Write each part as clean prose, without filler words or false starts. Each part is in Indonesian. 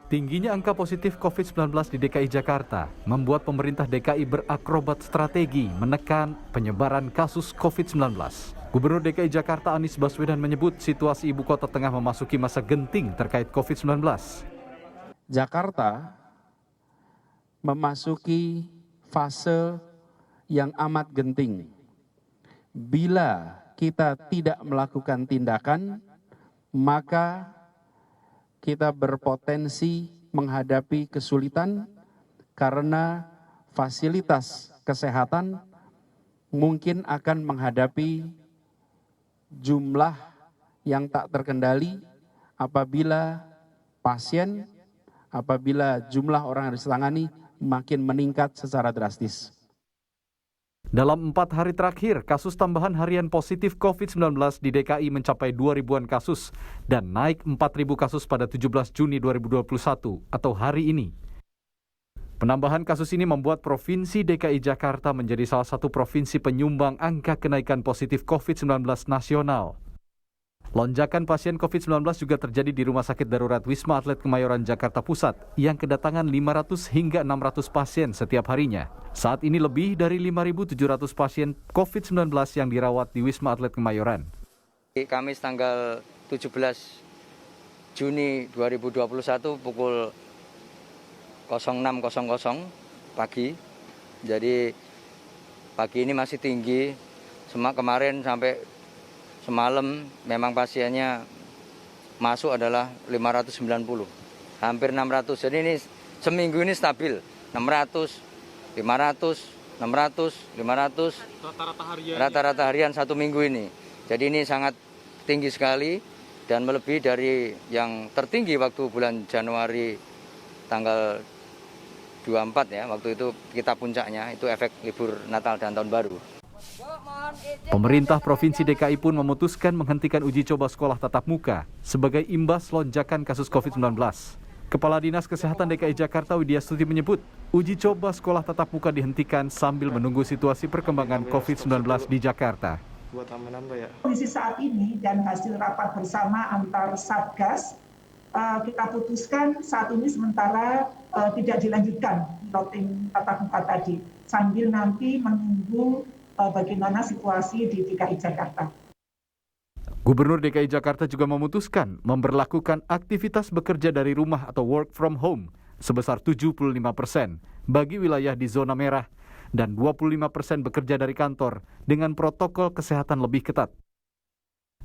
Tingginya angka positif COVID-19 di DKI Jakarta membuat pemerintah DKI berakrobat strategi menekan penyebaran kasus COVID-19. Gubernur DKI Jakarta Anies Baswedan menyebut situasi ibu kota tengah memasuki masa genting terkait COVID-19. Jakarta memasuki fase yang amat genting. Bila kita tidak melakukan tindakan, maka kita berpotensi menghadapi kesulitan karena fasilitas kesehatan mungkin akan menghadapi jumlah yang tak terkendali apabila jumlah orang yang harus ditangani makin meningkat secara drastis. Dalam 4 hari terakhir, kasus tambahan harian positif COVID-19 di DKI mencapai 2.000-an kasus dan naik 4.000 kasus pada 17 Juni 2021 atau hari ini. Penambahan kasus ini membuat Provinsi DKI Jakarta menjadi salah satu provinsi penyumbang angka kenaikan positif COVID-19 nasional. Lonjakan pasien COVID-19 juga terjadi di Rumah Sakit Darurat Wisma Atlet Kemayoran Jakarta Pusat yang kedatangan 500 hingga 600 pasien setiap harinya. Saat ini lebih dari 5.700 pasien COVID-19 yang dirawat di Wisma Atlet Kemayoran. Kamis tanggal 17 Juni 2021 pukul 06.00 pagi. Jadi pagi ini masih tinggi. Kemarin sampai semalam memang pasiennya masuk adalah 590, hampir 600. Jadi ini seminggu ini stabil, 600, 500, 600, 500. Rata-rata harian satu minggu ini. Jadi ini sangat tinggi sekali dan melebihi dari yang tertinggi waktu bulan Januari tanggal 24 ya. Waktu itu kita puncaknya, itu efek libur Natal dan Tahun Baru. Pemerintah Provinsi DKI pun memutuskan menghentikan uji coba sekolah tatap muka sebagai imbas lonjakan kasus COVID-19. Kepala Dinas Kesehatan DKI Jakarta Widya Stuti menyebut, uji coba sekolah tatap muka dihentikan sambil menunggu situasi perkembangan COVID-19 di Jakarta. Kondisi saat ini dan hasil rapat bersama antar Satgas, kita putuskan saat ini sementara tidak dilanjutkan routing tatap muka tadi, sambil nanti menunggu bagaimana situasi di DKI Jakarta. Gubernur DKI Jakarta juga memutuskan memberlakukan aktivitas bekerja dari rumah atau work from home sebesar 75% bagi wilayah di zona merah dan 25% bekerja dari kantor dengan protokol kesehatan lebih ketat.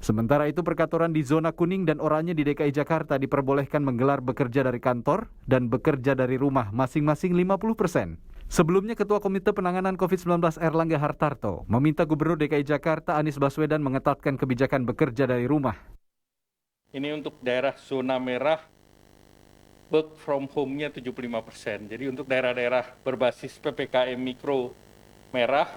Sementara itu perkantoran di zona kuning dan oranye di DKI Jakarta diperbolehkan menggelar bekerja dari kantor dan bekerja dari rumah masing-masing 50%. Sebelumnya Ketua Komite Penanganan COVID-19 Erlangga Hartarto meminta Gubernur DKI Jakarta Anies Baswedan mengetatkan kebijakan bekerja dari rumah. Ini untuk daerah zona merah, work from home-nya 75%. Jadi untuk daerah-daerah berbasis PPKM mikro merah,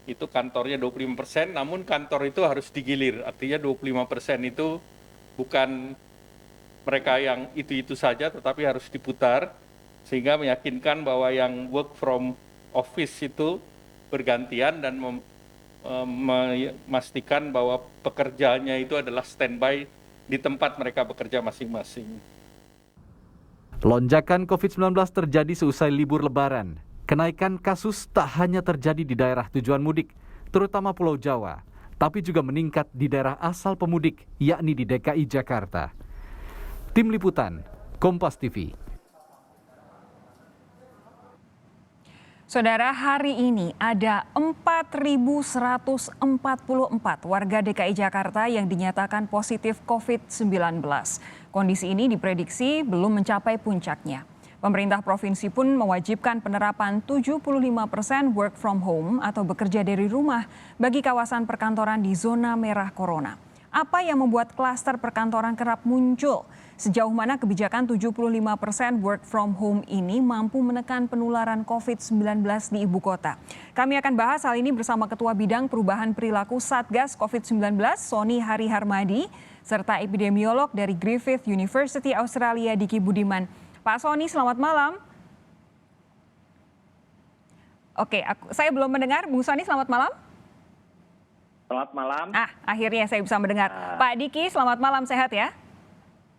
itu kantornya 25%, namun kantor itu harus digilir. Artinya 25% itu bukan mereka yang itu-itu saja, tetapi harus diputar, sehingga meyakinkan bahwa yang work from office itu bergantian dan memastikan bahwa pekerjaannya itu adalah standby di tempat mereka bekerja masing-masing. Lonjakan COVID-19 terjadi seusai libur Lebaran. Kenaikan kasus tak hanya terjadi di daerah tujuan mudik, terutama Pulau Jawa, tapi juga meningkat di daerah asal pemudik, yakni di DKI Jakarta. Tim Liputan, Kompas TV. Saudara, hari ini ada 4.144 warga DKI Jakarta yang dinyatakan positif COVID-19. Kondisi ini diprediksi belum mencapai puncaknya. Pemerintah provinsi pun mewajibkan penerapan 75% work from home atau bekerja dari rumah bagi kawasan perkantoran di zona merah corona. Apa yang membuat klaster perkantoran kerap muncul? Sejauh mana kebijakan 75% work from home ini mampu menekan penularan COVID-19 di ibu kota? Kami akan bahas hal ini bersama Ketua Bidang Perubahan Perilaku Satgas COVID-19, Sony Hari Harmadi, serta epidemiolog dari Griffith University Australia, Diki Budiman. Pak Sony, selamat malam. Oke, saya belum mendengar. Bung Sony, selamat malam. Selamat malam. Akhirnya saya bisa mendengar. Pak Diki, selamat malam, sehat ya?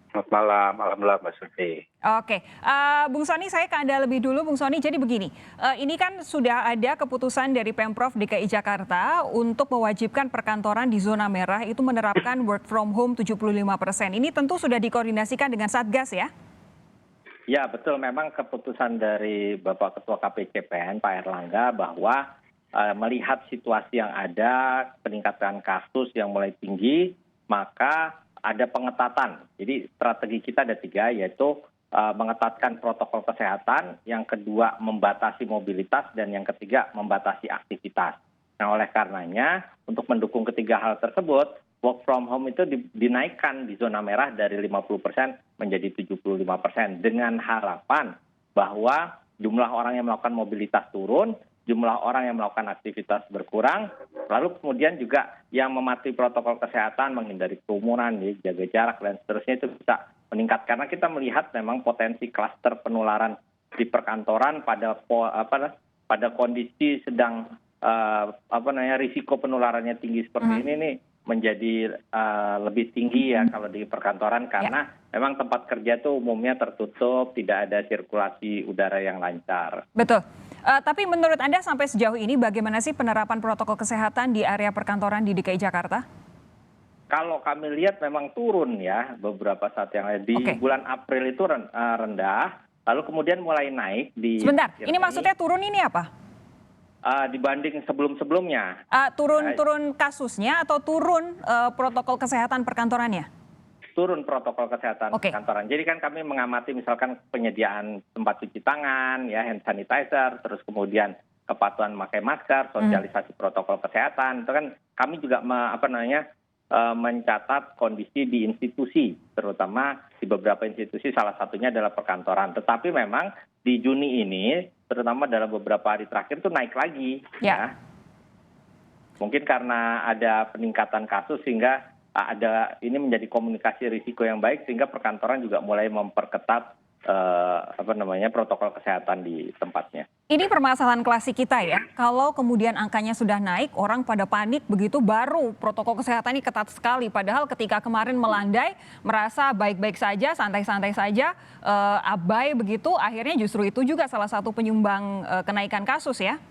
Selamat malam, alhamdulillah Mbak Sufi. Oke, Bung Sony, saya ke Anda lebih dulu, Bung Sony. Jadi begini, ini kan sudah ada keputusan dari Pemprov DKI Jakarta untuk mewajibkan perkantoran di zona merah itu menerapkan work from home 75%. Ini tentu sudah dikoordinasikan dengan Satgas ya? Ya betul, memang keputusan dari Bapak Ketua KPCPN Pak Erlangga bahwa melihat situasi yang ada, peningkatan kasus yang mulai tinggi, maka ada pengetatan. Jadi strategi kita ada 3, yaitu mengetatkan protokol kesehatan, yang kedua membatasi mobilitas, dan yang ketiga membatasi aktivitas. Nah oleh karenanya untuk mendukung ketiga hal tersebut, work from home itu dinaikkan di zona merah dari 50% menjadi 75%, dengan harapan bahwa jumlah orang yang melakukan mobilitas turun, jumlah orang yang melakukan aktivitas berkurang, lalu kemudian juga yang mematuhi protokol kesehatan, menghindari kerumunan, jaga jarak, dan seterusnya itu bisa meningkat. Karena kita melihat memang potensi klaster penularan di perkantoran pada kondisi sedang risiko penularannya tinggi seperti ini nih menjadi lebih tinggi ya kalau di perkantoran, karena memang tempat kerja itu umumnya tertutup, tidak ada sirkulasi udara yang lancar. Betul. Tapi menurut Anda sampai sejauh ini bagaimana sih penerapan protokol kesehatan di area perkantoran di DKI Jakarta? Kalau kami lihat memang turun ya beberapa saat yang lalu. Di bulan April itu rendah, lalu kemudian mulai naik di... Sebentar, ini maksudnya turun ini apa? Dibanding sebelum-sebelumnya. Turun kasusnya atau turun protokol kesehatan perkantorannya? Turun protokol kesehatan kantoran. Jadi kan kami mengamati misalkan penyediaan tempat cuci tangan, ya hand sanitizer, terus kemudian kepatuhan memakai masker, sosialisasi protokol kesehatan. Itu kan kami juga mencatat kondisi di institusi, terutama di beberapa institusi, salah satunya adalah perkantoran. Tetapi memang di Juni ini, terutama dalam beberapa hari terakhir itu naik lagi. Ya. Mungkin karena ada peningkatan kasus sehingga ini menjadi komunikasi risiko yang baik, sehingga perkantoran juga mulai memperketat protokol kesehatan di tempatnya. Ini permasalahan klasik kita ya. Kalau kemudian angkanya sudah naik, orang pada panik begitu, baru protokol kesehatan ini ketat sekali. Padahal ketika kemarin melandai, merasa baik-baik saja, santai-santai saja, abai begitu, akhirnya justru itu juga salah satu penyumbang kenaikan kasus ya?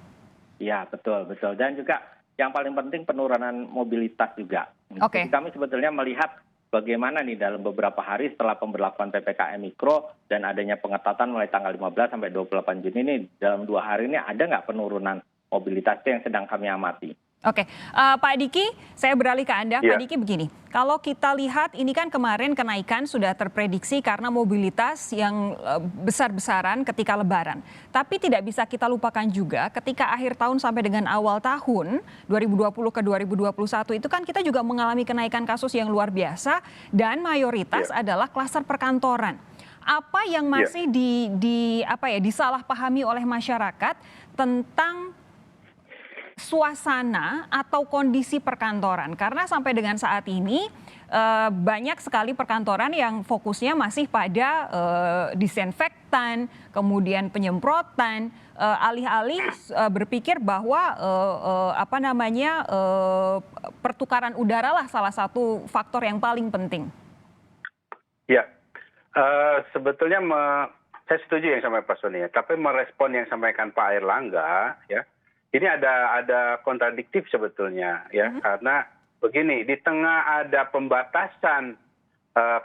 Iya, betul. Dan juga yang paling penting penurunan mobilitas juga. Jadi kami sebetulnya melihat bagaimana nih dalam beberapa hari setelah pemberlakuan PPKM Mikro dan adanya pengetatan mulai tanggal 15 sampai 28 Juni ini, dalam 2 hari ini ada nggak penurunan mobilitas yang sedang kami amati. Pak Diki, saya beralih ke Anda. Pak Diki begini, kalau kita lihat ini kan kemarin kenaikan sudah terprediksi karena mobilitas yang besar-besaran ketika Lebaran. Tapi tidak bisa kita lupakan juga ketika akhir tahun sampai dengan awal tahun 2020 ke 2021 itu kan kita juga mengalami kenaikan kasus yang luar biasa dan mayoritas adalah klaster perkantoran. Apa yang masih disalahpahami oleh masyarakat tentang suasana atau kondisi perkantoran? Karena sampai dengan saat ini banyak sekali perkantoran yang fokusnya masih pada disinfektan, kemudian penyemprotan, alih-alih berpikir bahwa pertukaran udara lah salah satu faktor yang paling penting. Ya, sebetulnya saya setuju yang sama Pak Sony ya, tapi merespon yang sampaikan Pak Erlangga ya. Ini ada kontradiktif sebetulnya ya, karena begini, di tengah ada pembatasan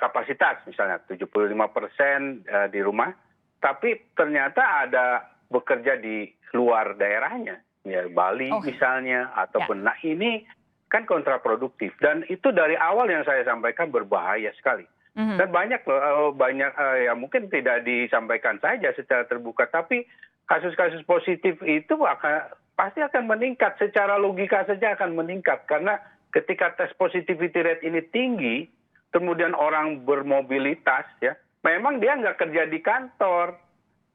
kapasitas misalnya 75% di rumah, tapi ternyata ada bekerja di luar daerahnya, ya Bali misalnya ataupun nah ini kan kontraproduktif, dan itu dari awal yang saya sampaikan berbahaya sekali. Dan banyak ya mungkin tidak disampaikan saja secara terbuka, tapi kasus-kasus positif itu pasti akan meningkat, secara logika saja akan meningkat, karena ketika tes positivity rate ini tinggi, kemudian orang bermobilitas ya, memang dia nggak kerja di kantor,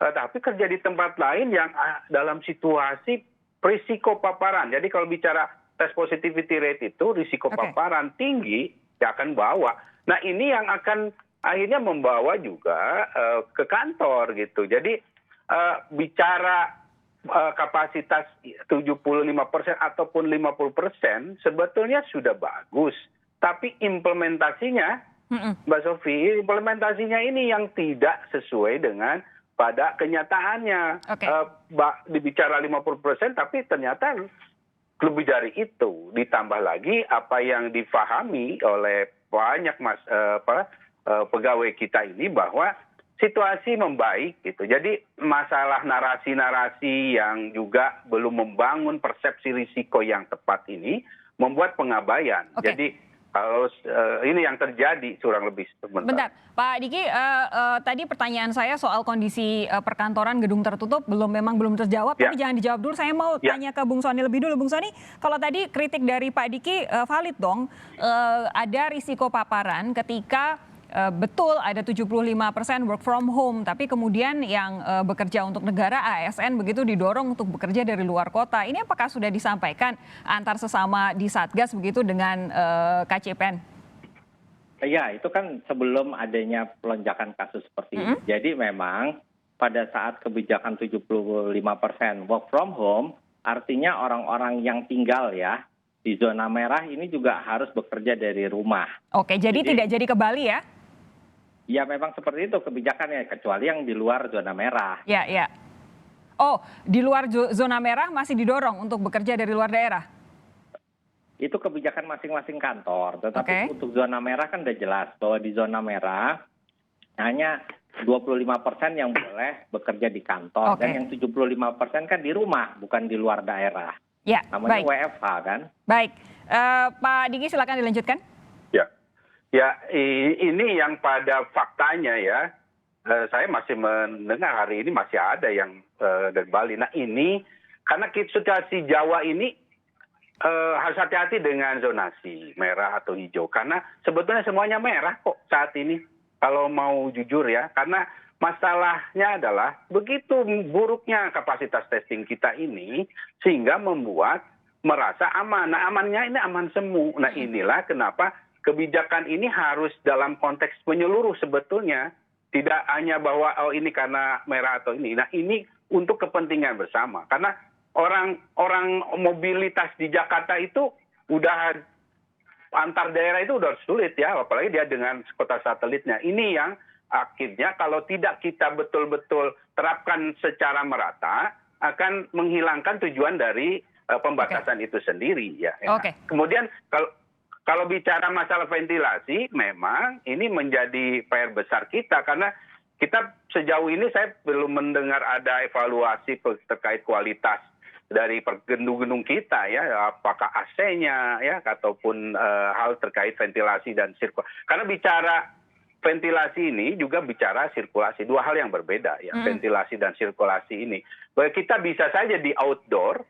tapi kerja di tempat lain yang dalam situasi risiko paparan. Jadi kalau bicara tes positivity rate itu risiko paparan tinggi, dia akan bawa. Nah ini yang akan akhirnya membawa juga ke kantor gitu. Jadi bicara kapasitas 75% ataupun 50% sebetulnya sudah bagus. Tapi implementasinya Mbak Sofi, implementasinya ini yang tidak sesuai dengan pada kenyataannya. Oke. Dibicara 50%, tapi ternyata lebih dari itu. Ditambah lagi apa yang difahami oleh banyak pegawai kita ini bahwa situasi membaik gitu. Jadi masalah narasi-narasi yang juga belum membangun persepsi risiko yang tepat ini membuat pengabaian. Oke. Jadi kalau ini yang terjadi kurang lebih sebentar. Bentar, Pak Diki, tadi pertanyaan saya soal kondisi perkantoran gedung tertutup memang belum terjawab, tapi jangan dijawab dulu. Saya mau tanya ke Bung Sony lebih dulu. Bung Sony, kalau tadi kritik dari Pak Diki valid dong, ada risiko paparan ketika betul ada 75% work from home, tapi kemudian yang bekerja untuk negara ASN begitu didorong untuk bekerja dari luar kota. Ini apakah sudah disampaikan antar sesama di Satgas begitu dengan KCPEN? Ya, itu kan sebelum adanya pelonjakan kasus seperti ini. Jadi memang pada saat kebijakan 75% work from home, artinya orang-orang yang tinggal ya di zona merah ini juga harus bekerja dari rumah. Oke, jadi tidak jadi ke Bali ya? Ya memang seperti itu kebijakannya, kecuali yang di luar zona merah. Ya, ya. Oh, di luar zona merah masih didorong untuk bekerja dari luar daerah? Itu kebijakan masing-masing kantor. Tetapi untuk zona merah kan udah jelas bahwa di zona merah hanya 25% yang boleh bekerja di kantor. Dan yang 75% kan di rumah, bukan di luar daerah. Ya, namanya baik. WFH kan. Baik, Pak Diki silakan dilanjutkan. Ya, ini yang pada faktanya ya, saya masih mendengar hari ini masih ada yang dari Bali. Nah ini, karena situasi Jawa ini harus hati-hati dengan zonasi merah atau hijau. Karena sebetulnya semuanya merah kok saat ini, kalau mau jujur ya. Karena masalahnya adalah begitu buruknya kapasitas testing kita ini, sehingga membuat merasa aman. Nah amannya ini aman semu. Nah inilah kenapa kebijakan ini harus dalam konteks menyeluruh sebetulnya. Tidak hanya bahwa ini karena merah atau ini. Nah ini untuk kepentingan bersama. Karena orang mobilitas di Jakarta itu udah antar daerah itu udah sulit ya. Apalagi dia dengan kota satelitnya. Ini yang akhirnya kalau tidak kita betul-betul terapkan secara merata akan menghilangkan tujuan dari pembatasan itu sendiri. Ya. Kemudian kalau bicara masalah ventilasi, memang ini menjadi PR besar kita. Karena kita sejauh ini saya belum mendengar ada evaluasi terkait kualitas dari gedung-gedung kita ya. Apakah AC-nya ya, ataupun hal terkait ventilasi dan sirkulasi. Karena bicara ventilasi ini juga bicara sirkulasi. Dua hal yang berbeda ya, ventilasi dan sirkulasi ini. Bahwa kita bisa saja di outdoor,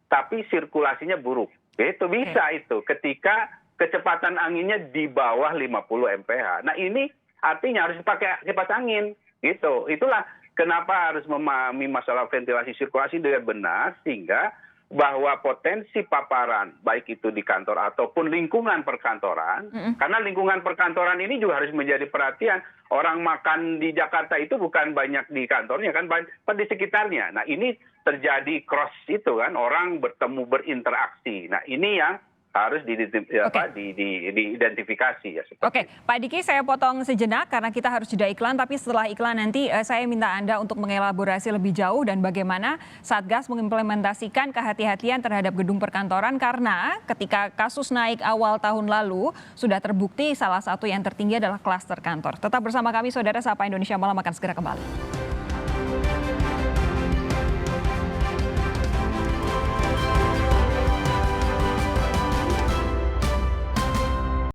tapi sirkulasinya buruk. Itu bisa itu ketika kecepatan anginnya di bawah 50 mph. Nah ini artinya harus pakai kipas angin, gitu. Itulah kenapa harus memahami masalah ventilasi sirkulasi dengan benar, sehingga bahwa potensi paparan, baik itu di kantor ataupun lingkungan perkantoran, karena lingkungan perkantoran ini juga harus menjadi perhatian. Orang makan di Jakarta itu bukan banyak di kantornya, kan banyak di sekitarnya. Nah ini terjadi cross itu kan, orang bertemu berinteraksi. Nah ini yang harus diidentifikasi ya. Oke, Pak Diki saya potong sejenak karena kita harus jeda iklan, tapi setelah iklan nanti saya minta Anda untuk mengelaborasi lebih jauh dan bagaimana Satgas mengimplementasikan kehati-hatian terhadap gedung perkantoran, karena ketika kasus naik awal tahun lalu sudah terbukti salah satu yang tertinggi adalah klaster kantor. Tetap bersama kami, Saudara Sapa Indonesia Malam akan segera kembali.